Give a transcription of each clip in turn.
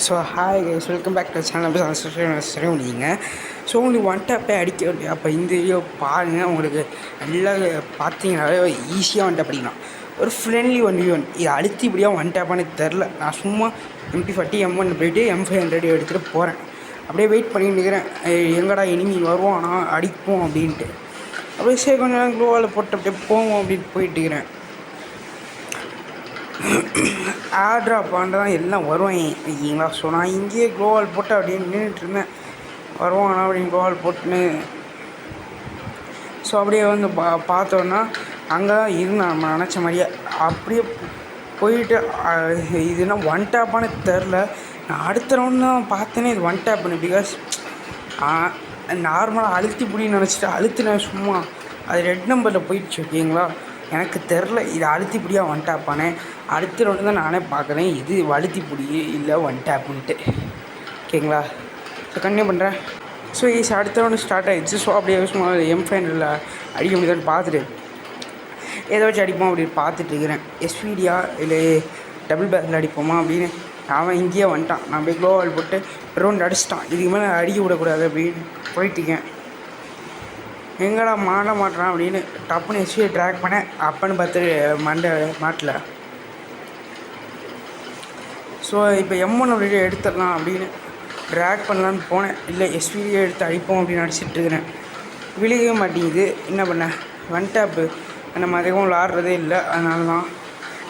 So hi guys, welcome back to channel. சரி முடியுங்க. So உங்களுக்கு ஒன் டேப்பே அடிக்க வேண்டிய அப்போ இந்த வீடியோ பாருங்கள். உங்களுக்கு நல்லா பார்த்தீங்கன்னாலே ஈஸியாக ஒன் டேப் அடிக்கலாம். ஒரு ஃப்ரெண்ட்லி 1v1 இது அழுத்தி இப்படியாக ஒன் டேப்பானு தெரில. நான் சும்மா MP40 M1 போய்ட்டு M500 எடுத்துகிட்டு போகிறேன். அப்படியே வெயிட் பண்ணிட்டு இருக்கிறேன், எங்கடா இனிமி வருவோம் ஆனால் அடிப்போம் அப்படின்ட்டு. அப்படியே சரி கொஞ்சம் நேரம் க்ளோவால் போட்டு அப்படியே போவோம் அப்படின்ட்டு போயிட்டு இருக்கிறேன். ஆட்ராப் தான் எல்லாம் வருவாங்க ஓகேங்களா. ஸோ நான் இங்கேயே க்ளோவால் போட்டு அப்படின்னு நின்றுட்டுருந்தேன். வருவானா அப்படின்னு க்ளோவால் போட்டுன்னு ஸோ அப்படியே வந்து பார்த்தோன்னா அங்கே தான் இருந்தான் நம்ம நினச்ச மாதிரியே. அப்படியே போயிட்டு இதுனா ஒன் டேப்பானு தெரில. நான் அடுத்த ரவுண்ட் தான் பார்த்தேனே இது ஒன் டேப்புன்னு. பிகாஸ் நார்மலாக அழுத்தி பிடின்னு நினச்சிட்டு அழுத்தினேன் சும்மா. அது ரெட் நம்பரில் போயிடுச்சு ஓகேங்களா. எனக்கு தெரில இது அழுத்தி பிடியாக ஒன் டேப்பானே. அடுத்த ரவுண்டு தான் நானே பார்க்குறேன் இது அழுத்தி பிடி இல்லை ஒன் டேப்புன்ட்டு ஓகேங்களா. ஸோ கண்டினியூ பண்ணுறேன். ஸோ அடுத்த ரவுண்டு ஸ்டார்ட் ஆகிடுச்சு. ஸோ அப்படியே சும்மா M500 அடிக்க முடியுதான்னு பார்த்துட்டு எதை வச்சு அடிப்போம் அப்படின்னு பார்த்துட்ருக்கிறேன். எஸ்பிடியா இல்லை டபுள் பேக்கில் அடிப்போமா அப்படின்னு. அவன் இங்கேயே வந்துட்டான். நான் போய் க்ளோவால் போட்டு ரவுண்ட் அடிச்சிட்டான். இதுக்கு மேலே அடிக்க விடக்கூடாது அப்படின்னு போயிட்டுருக்கேன். எங்கடா மாட மாட்டுறான் அப்படின்னு டப்புன்னு எஸ்பியை ட்ராக் பண்ணேன். அப்பன்னு பார்த்து மண்டை மாட்டில். ஸோ இப்போ M1 அப்படியே எடுத்துடலாம் அப்படின்னு ட்ராக் பண்ணலான்னு போனேன். இல்லை எஸ்பியை எடுத்து அடிப்போம் அப்படின்னு அடிச்சிட்ருக்கிறேன். விழுகவே மாட்டேங்குது. என்ன பண்ணேன், ஒன் டேப்பு நம்ம அதிகம் விளாட்றதே இல்லை. அதனால தான்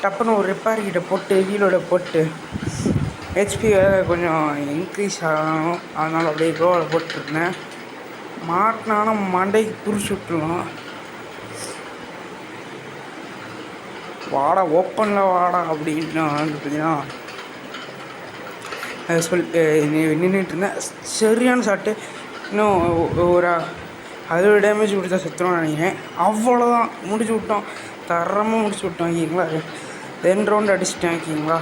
டப்புன்னு ஒரு ரிப்பேர் கிட்ட போட்டு வீலோட போட்டு ஹெச்பி கொஞ்சம் இன்க்ரீஸ் ஆகணும். அதனால் அப்படியே க்ளோவில் போட்டுருந்தேன். மாட்டினாலும் மண்டைக்கு குறிச்சு விட்டுருலாம். வாடா ஓப்பனில் வாடா அப்படின்னு வந்து பார்த்தீங்கன்னா நின்றுட்டு இருந்தேன். சரியான ஷாட்டு. இன்னும் ஒரு 60 டேமேஜ் கொடுத்தா செத்துறோம்னு நினைக்கிறேன். அவ்வளோதான், முடிச்சு விட்டோம். தரமாக முடிச்சு விட்டோம் ஓகேங்களா. 2 ரவுண்டு அடிச்சிட்டேன் ஓகேங்களா.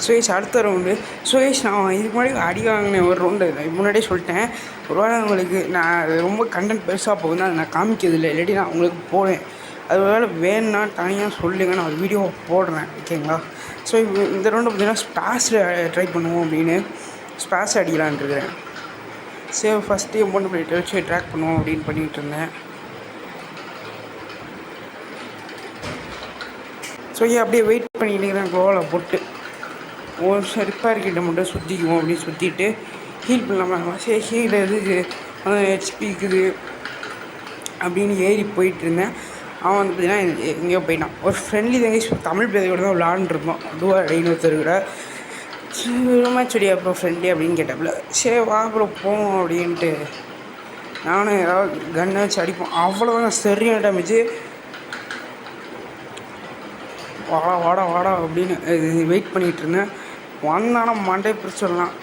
சுயேஷ் அடுத்த ரவுண்டு. சுயேஷ் நான் இதுக்கு முன்னாடி அடி வாங்கினேன் ஒரு ரவுண்டு. முன்னாடியே சொல்லிட்டேன். ஒருவேளை உங்களுக்கு நான் ரொம்ப கண்டென்ட் பெருசாக போகுது அதை நான் காமிக்கிறது இல்லை. இல்லாட்டி நான் உங்களுக்கு போடுவேன். அது ஒருவேளை வேணுன்னா தனியாக சொல்லுங்கள், நான் ஒரு வீடியோ போடுறேன் ஓகேங்களா. ஸோ இந்த ரவுண்டு பார்த்தீங்கன்னா ஸ்பாஸில் ட்ரை பண்ணுவோம் அப்படின்னு ஸ்பாஸ் அடிக்கலான் இருக்கிறேன். சரி ஃபஸ்ட்டு M1 போய்ட்டு வச்சு ட்ராக் பண்ணுவோம் அப்படின்னு பண்ணிகிட்டு இருந்தேன். ஸோ அப்படியே வெயிட் பண்ணிட்டு இருக்கிறேன் க்ளோவில் போட்டு. ஒரு ரிப்பேர் கிட்ட மட்டும் சுற்றிக்குவோம் அப்படின்னு சுற்றிட்டு ஹீல் பண்ணலாமா. சரி ஹீல் எதுக்கு ஹெச்பிக்குது அப்படின்னு ஏறி போயிட்டுருந்தேன். அவன் வந்து பார்த்தீங்கன்னா எங்கேயோ போயிட்டான். ஒரு ஃப்ரெண்ட்லி தங்கி தமிழ் பேரோட தான் விளாண்டுருந்தோம். அதுவாக அப்படின்னு ஒருத்தருக்கிற மேட்ச் அப்புறம் ஃப்ரெண்ட்லி அப்படின்னு கேட்டப்பல சரி வா அப்புறம் போவோம் அப்படின்ட்டு நானும் ஏதாவது கன்னை வச்சு அடிப்போம். அவ்வளோதான் சரியான டேமேஜ். வாடா வாடா வாடா அப்படின்னு வெயிட் பண்ணிகிட்டு இருந்தேன். வந்தானா மண்டே பிடிச்சிடலாம்.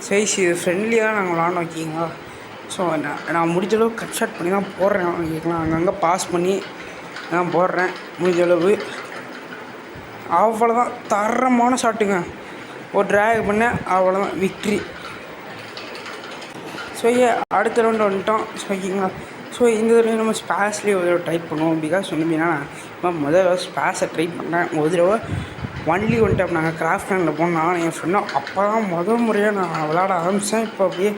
சரி இது ஃப்ரெண்ட்லியாக நாங்கள் விளாண்டோம் ஓகேங்களா. ஸோ நான் முடிஞ்சளவு கட் ஷாட் பண்ணி தான் போடுறேன் ஓகேங்களா. அங்கங்கே பாஸ் பண்ணி தான் போடுறேன் முடிஞ்சளவு. அவ்வளோதான், தரமான ஷாட்டுங்க. ஒரு ட்ராக் பண்ணேன், அவ்வளோதான் விக்ட்ரி. ஸோ அடுத்த ரவுண்டு வந்துட்டோம் ஓகேங்களா. ஸோ இந்த தடவை நம்ம ஸ்பாஸ்லேயே ஒரு தடவை ட்ரை பண்ணுவோம். பிகாஸ் சொன்னீங்கன்னா நான் முதல்ல ஸ்பாஸை ட்ரை பண்ணேன். ஒரு தடவை ஒன்லி ஒன் டேப் நாங்கள் கிராஃப்ட் லேண்டில் போனோம். நான் என் ஃப்ரெண்டும் அப்போ தான் முறையாக நான் விளாட ஆரம்பித்தேன். இப்போ அப்படியே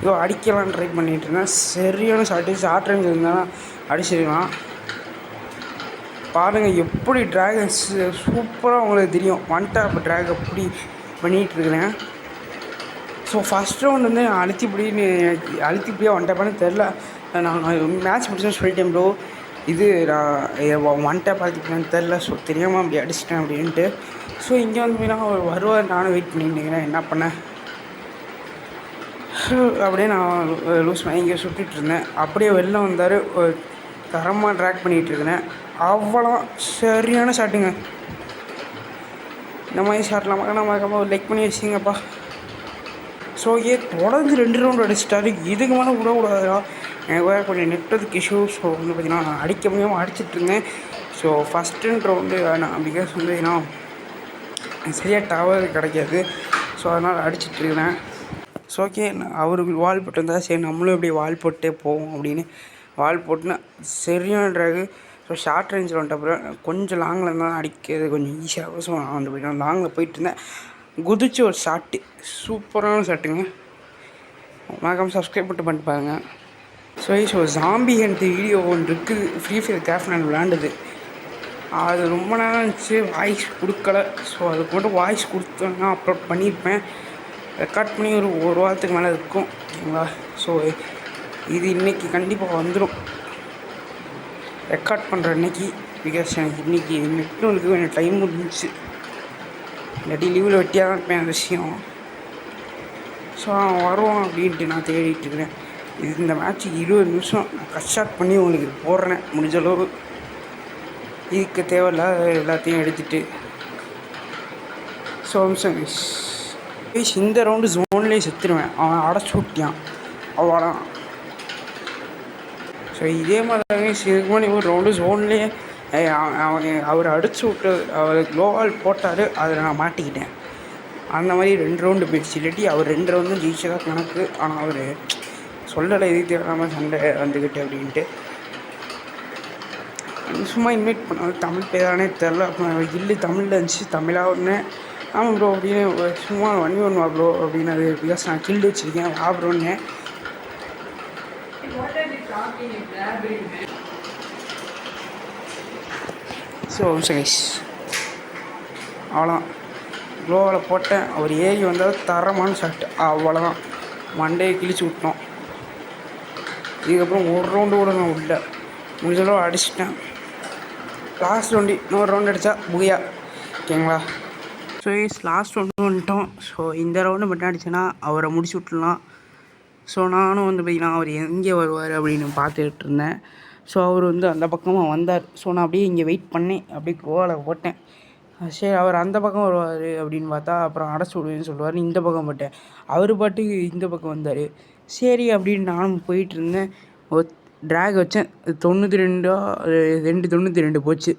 ஏதோ அடிக்கலான்னு ட்ரை பண்ணிகிட்டு இருந்தேன். சரியான ஷார்ட் ரேஞ்ச் இருந்தால் அடிச்சிடலாம். பாருங்கள் எப்படி ட்ராகன் சூப்பராக உங்களுக்கு தெரியும். ஒன் டேப் ட்ராக் எப்படி பண்ணிகிட்ருக்கிறேன். ஸோ ஃபஸ்ட் ரவுண்ட் வந்து அழுத்திப்படியாக ஒன் டேப்பானு தெரில. நான் மேட்ச் முடிச்சேன்னு சொல்லிட்டேன் ப்ரோ. இது நான் ஒன் டேப் அழுத்திப்பேன்னு தெரில. ஸோ தெரியாமல் அப்படி அடிச்சிட்டேன் அப்படின்ட்டு. ஸோ இங்கே வந்து பார்த்தீங்கன்னா அவர் வருவார். நானும் வெயிட் பண்ணிட்டுருக்கிறேன். என்ன பண்ணேன் அப்படியே நான் லூஸ் பண்ணி இங்கே சுற்றிட்டு இருந்தேன். அப்படியே வெளில வந்தார். தரமாக ட்ராக் பண்ணிகிட்ருக்கிறேன். அவ்வளோ சரியான ஷாட்டுங்க. இந்த மாதிரி ஷாட்லாம் மறக்காமல் ஒரு லைக் பண்ணி வச்சிங்கப்பா. ஸோ தொடர்ந்து 2 ரவுண்டு அடிச்சிட்டாரு. இதுக்கு மேலே விடக்கூடாதா. எனக்கு வேறு கொஞ்சம் நெட்வொர்க் இஷ்யூ. ஸோ வந்து பார்த்திங்கன்னா நான் அடிக்க முடியாமல் அடிச்சிட்ருந்தேன். ஸோ ஃபஸ்ட்டு ரவுண்டு வேணாம். பிகாஸ் வந்து ஏன்னா சரியாக டவர் கிடைக்காது. ஸோ அதனால் அடிச்சிட்ருக்கிறேன். ஸோ ஓகே அவருக்கு வால் போட்டிருந்தா சரி நம்மளும் இப்படி வால் போட்டே போவோம் அப்படின்னு வால் போட்டுனா சரியான ட்ராகு. ஸோ ஷார்ட் ரேஞ்சில் வந்துட்டு அப்புறம் கொஞ்சம் லாங்கில் இருந்தால் அடிக்கிறது கொஞ்சம் ஈஸியாகும். ஸோ நான் வந்து போய்ட்டு லாங்கில் போயிட்டுருந்தேன். குதிச்சு ஒரு ஷாட்டு, சூப்பரான ஷாட்டுங்க. மறக்காம சப்ஸ்கிரைப் பண்ணிட்டு பாருங்கள். ஸோ ஜாம்பி ஹண்ட் வீடியோ ஒன்று இருக்குது, ஃப்ரீ ஃபயர் கிராஃப்ட் நான் விளாண்டுது. அது ரொம்ப நேரம் இருந்துச்சு, வாய்ஸ் கொடுக்கல. ஸோ அதுக்கு மட்டும் வாய்ஸ் கொடுத்தோன்னா அப்லோட் பண்ணியிருப்பேன். ரெக்கார்ட் பண்ணி ஒரு வாரத்துக்கு மேலே இருக்கும், ஓகேங்களா. ஸோ இது இன்றைக்கி கண்டிப்பாக வந்துடும், ரெக்கார்ட் பண்ணுற அன்றைக்கி. பிகாஸ் எனக்கு இன்றைக்கி நெட்ஒர்க்கு எனக்கு டைம் முடிஞ்சிச்சு, இல்லாட்டி லீவில் வெட்டியாக தான் இருப்பேன் அந்த விஷயம். ஸோ அவன் வருவான் அப்படின்ட்டு நான் தேடிட்டுருக்கிறேன். இந்த மேட்ச்சு 20 நிமிஷம் நான் கட் ஷாட் பண்ணி உங்களுக்கு போடுறேன் முடிஞ்ச அளவு. இதுக்கு தேவையில்லாத எல்லாத்தையும் எடுத்துகிட்டு. ஸோ இந்த ரவுண்டு ஜோன்லேயே செத்துருவேன், அவன் அடைச்சி விட்டியான், அவ்வளோதான். ஸோ இதே மாதிரி இதுக்கு முன்னாடி ஒரு ரவுண்டு ஜோன்லேயே அவர் அடிச்சு விட்டு அவர் க்ளோவால் போட்டார், அதில் நான் மாட்டிக்கிட்டேன். அந்த மாதிரி 2 ரவுண்டு போயிடுச்சு. இல்லாட்டி அவர் 2 ரவுண்டும் ஜெயிச்சதாக கணக்கு. ஆனால் அவர் சொல்லலை, எதுக்கு தேவையில்லாமல் சண்டை வந்துக்கிட்டு அப்படின்ட்டு. சும்மா இன்வைட் பண்ணாலும் தமிழ் பேரானே தெரில. அப்புறம் இல்லை தமிழில் இருந்துச்சு, தமிழாக ஒன்று. ஆமாம் ப்ரோ அப்படின்னு சும்மா 1v1 வா ப்ரோ அப்படின்னு. அது பிகாஸ் நான் கில்டு வச்சுருக்கேன், வா ப்ரோன்னு. ஸோ கைஸ் அவ்வளோதான், க்ளோவில் போட்டேன். அவர் ஏறி வந்தால் தரமான ஷாட்டு, அவ்வளோதான். மண்டையை கிழிச்சு விட்டோம். இதுக்கப்புறம் ஒரு ரவுண்டு கூட நான் விடல, முடிஞ்சளவு அடிச்சிட்டேன். லாஸ்ட் ரவுண்டு இன்னொரு ரவுண்டு அடித்தா புகையா, ஓகேங்களா. ஸோ லாஸ்ட் ரவுண்டு வந்துட்டோம். ஸோ இந்த ரவுண்டு மட்டும் அடிச்சேன்னா அவரை முடிச்சு விட்டுலாம். ஸோ நானும் வந்து பார்த்திங்கன்னா அவர் எங்கே வருவார் அப்படின்னு பார்த்துக்கிட்டு இருந்தேன். ஸோ அவர் வந்து அந்த பக்கமாக வந்தார். ஸோ நான் அப்படியே இங்கே வெயிட் பண்ணி அப்படியே கோவாவில் போட்டேன். சரி அவர் அந்த பக்கம் வருவார் அப்படின்னு பார்த்தா அப்புறம் அடைச்சி விடுவேன்னு சொல்லுவார், இந்த பக்கம் போட்டேன். அவர் பாட்டுக்கு இந்த பக்கம் வந்தார். சரி அப்படின்னு நானும் போயிட்டுருந்தேன். ஒரு ட்ராக் வச்சேன், 92 போச்சு.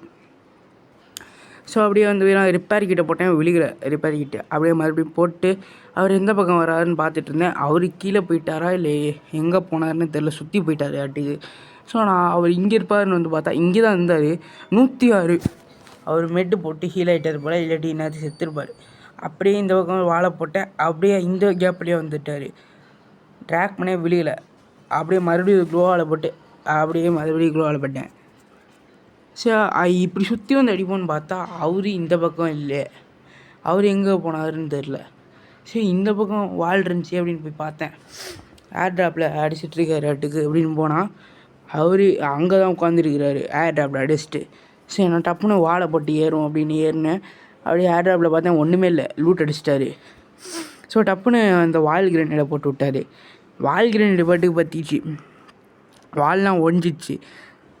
ஸோ அப்படியே வந்து நான் ரிப்பேர் கிட்ட போட்டேன், விழுகிற ரிப்பேர் கிட்ட அப்படியே மறுபடியும் போட்டு அவர் எந்த பக்கம் வராருன்னு பார்த்துட்டு இருந்தேன். அவர் கீழே போயிட்டாரா இல்லை எங்கே போனாருன்னு தெரில, சுற்றி போயிட்டார் ஆட்டுக்கு. ஸோ நான் அவர் இங்கே இருப்பாருன்னு வந்து பார்த்தா இங்கே தான் இருந்தார். 106 அவர் மெட்டு போட்டு ஹீல் ஆகிட்டார் போல், இல்லாட்டி என்னது செத்துருப்பார். அப்படியே இந்த பக்கம் வாழை போட்டேன், அப்படியே இந்த கேப்லேயே வந்துட்டார். ட்ராக் பண்ணே விழுகலை, அப்படியே மறுபடியும் க்ளோவால் போட்டு அப்படியே மறுபடியும் க்ளோவால் போட்டேன். ஸோ இப்படி சுற்றி வந்து அடிப்போன்னு பார்த்தா அவர் இந்த பக்கம் இல்லை, அவர் எங்கே போனாருன்னு தெரில. சரி இந்த பக்கம் வால் இருந்துச்சு அப்படின்னு போய் பார்த்தேன். ஏர் ட்ராப்பில் அடிச்சிட்ருக்காரு ஆட்டுக்கு அப்படின்னு போனால் அவர் அங்கே தான் உட்காந்துருக்கிறாரு ஏர் ட்ராப்பில் அடிச்சுட்டு. சரி நான் டப்புன்னு வாழை போட்டு ஏறும் அப்படின்னு ஏறினேன். அப்படியே ஏர் ட்ராப்பில் பார்த்தேன் ஒன்றுமே இல்லை, லூட் அடிச்சிட்டாரு. ஸோ டப்புன்னு அந்த வால் கிரேனேடை போட்டு விட்டார். வால் கிரேனேடு பாட்டுக்கு பற்றிச்சு, வால்லாம் ஒழிஞ்சிச்சு.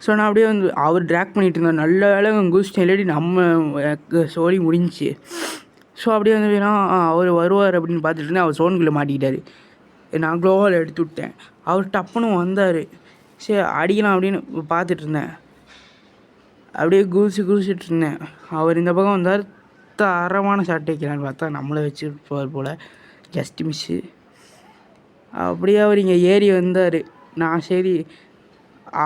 ஸோ நான் அப்படியே வந்து அவர் ட்ராக் பண்ணிகிட்டு இருந்தேன். நல்ல வேலை குதிச்சிட்டேன், இல்லாட்டி நம்ம சோழி முடிஞ்சிச்சு. ஸோ அப்படியே வந்து வேணா அவர் வருவார் அப்படின்னு பார்த்துட்டு இருந்தேன். அவர் சோனுக்குள்ளே மாட்டிக்கிட்டார். நான் க்ளோவால் எடுத்து விட்டேன். அவர் டப்புன்னு வந்தார். சரி அடிக்கலாம் அப்படின்னு பார்த்துட்டு இருந்தேன். அப்படியே குதிச்சிட்டு இருந்தேன். அவர் இந்த பக்கம் வந்தார், தரமான ஷாட் வைக்கலான்னு பார்த்தா நம்மளை வச்சு போவார் போல், ஜஸ்ட் மிஸ்ஸு. அப்படியே அவர் இங்கே ஏறி வந்தார். நான் சரி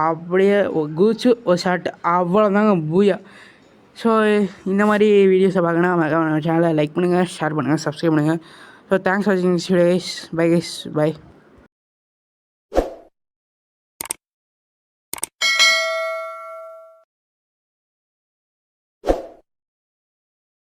அப்படியே குதிச்சு ஒரு ஷாட், அவ்வளோதாங்க, பூயா. ஸோ இந்த மாதிரி வீடியோஸை பார்க்கணும் சேனலை லைக் பண்ணுங்கள், ஷேர் பண்ணுங்கள், சப்ஸ்கிரைப் பண்ணுங்கள். ஸோ தேங்க்ஸ் ஃபார் வாட்சிங் this video guys. Bye guys, by.